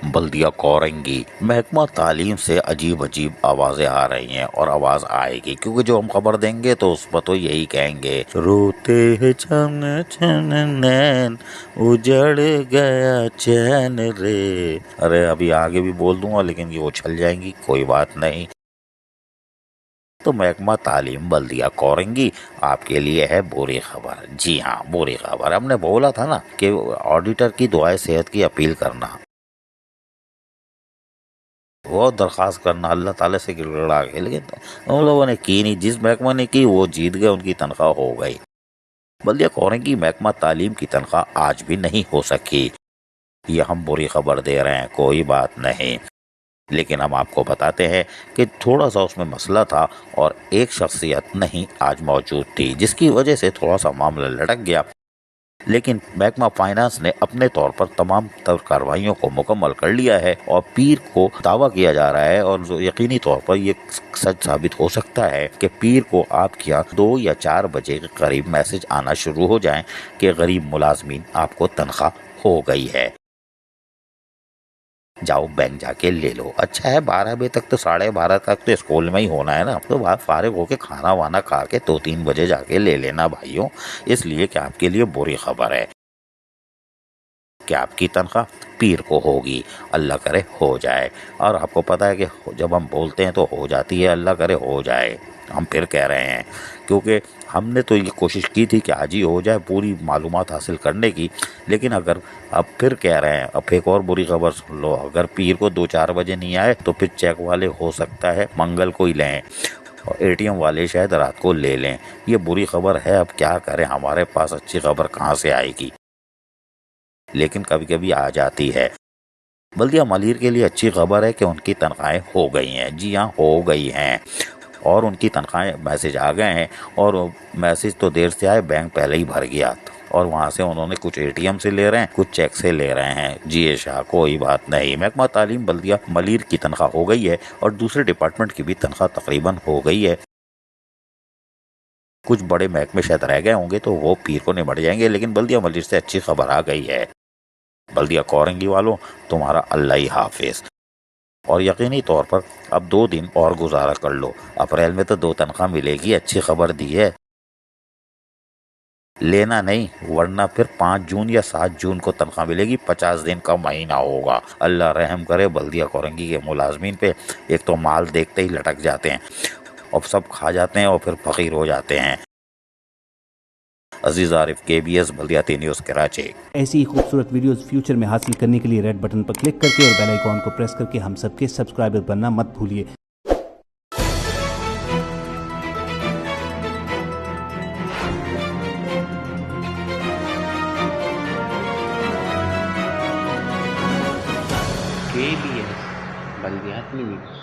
बल्दिया कोरंगी। महकमा तालीम से अजीब अजीब आवाजें आ रही हैं और आवाज आएगी, क्योंकि जो हम खबर देंगे तो उस पर तो यही कहेंगे, रोते हैं छन छन नैन उजड़ गया चैन रे। अरे अभी आगे भी बोल दूंगा लेकिन ये उछल जाएंगी, कोई बात नहीं। तो महकमा तालीम बल्दिया कोरंगी आपके लिए है बुरी खबर। जी हाँ, बुरी खबर। हमने बोला था ना कि ऑडिटर की दुआए सेहत की अपील करना, वो दरख्वास्त करना अल्लाह ताला से गिड़गिड़ा के, लेकिन उन लोगों ने की नहीं। जिस महकमा ने की वो जीत गए, उनकी तनख्वाह हो गई। बल्दिया कोरंगी महकमा तालीम की तनख्वाह आज भी नहीं हो सकी। ये हम बुरी खबर दे रहे हैं, कोई बात नहीं। लेकिन हम आपको बताते हैं कि थोड़ा सा उसमें मसला था और एक शख्सियत नहीं आज मौजूद थी, जिसकी वजह से थोड़ा सा मामला लटक गया। लेकिन महकमा फाइनेंस ने अपने तौर पर तमाम तर कार्रवाइयों को मुकम्मल कर लिया है और पीर को दावा किया जा रहा है, और जो यकीनी तौर पर ये सच साबित हो सकता है कि पीर को आपके यहाँ 2 या 4 बजे के करीब मैसेज आना शुरू हो जाएं कि गरीब मुलाजमीन आपको तनख्वाह हो गई है, जाओ बैंक जाके ले लो। अच्छा है 12 बजे तक तो 12:30 तक तो स्कूल में ही होना है ना, तो बाहर फारिग होके खाना वाना खा के 2-3 बजे जाके ले लेना भाइयों। इसलिए कि आपके लिए बुरी खबर है कि आपकी तनख्वाह पीर को होगी। अल्लाह करे हो जाए। और आपको पता है कि जब हम बोलते हैं तो हो जाती है, अल्लाह करे हो जाए। हम फिर कह रहे हैं, क्योंकि हमने तो ये कोशिश की थी कि आज ही हो जाए, पूरी मालूमात हासिल करने की। लेकिन अगर अब फिर कह रहे हैं, अब एक और बुरी खबर सुन लो, अगर पीर को 2-4 बजे नहीं आए तो फिर चेक वाले हो सकता है मंगल को ही लें और एटीएम वाले शायद रात को ले लें। ये बुरी खबर है, अब क्या करें, हमारे पास अच्छी खबर कहाँ से आएगी, लेकिन कभी कभी आ जाती है। बल्दिया मलिर के लिए अच्छी खबर है कि उनकी तनख्वाहें हो गई हैं। जी हाँ, हो गई हैं और उनकी तनख्वाहें मैसेज आ गए हैं। और मैसेज तो देर से आए, बैंक पहले ही भर गया और वहाँ से उन्होंने कुछ एटीएम से ले रहे हैं, कुछ चेक से ले रहे हैं। जी शाह, कोई बात नहीं। महकमा तालीम बल्दिया मलिर की तनख्वाह हो गई है और दूसरे डिपार्टमेंट की भी तनख्वाह तकरीबन हो गई है। कुछ बड़े महकमे शायद रह गए होंगे तो वो पीर को निबट जाएंगे, लेकिन बल्दिया मलिर से अच्छी खबर आ गई है। बल्दिया कोरंगी वालों, तुम्हारा अल्लाह ही हाफिज। और यकीनी तौर पर अब 2 दिन और गुजारा कर लो, अप्रैल में तो 2 तनख्वाह मिलेगी। अच्छी खबर दी है, लेना नहीं वरना फिर 5 जून या 7 जून को तनख्वाह मिलेगी। 50 दिन का महीना होगा। अल्लाह रहम करे बल्दिया कोरंगी के मुलाजमीन पे। एक तो माल देखते ही लटक जाते हैं और सब खा जाते हैं और फिर फकीर हो जाते हैं। अजीज आरिफ, KBS बल्दियाती न्यूज़ कराची। ऐसी ही खूबसूरत वीडियोस फ्यूचर में हासिल करने के लिए रेड बटन पर क्लिक करके और बेल आइकॉन को प्रेस करके हम सबके सब्सक्राइबर बनना मत भूलिए। KBS बल्दियाती न्यूज़।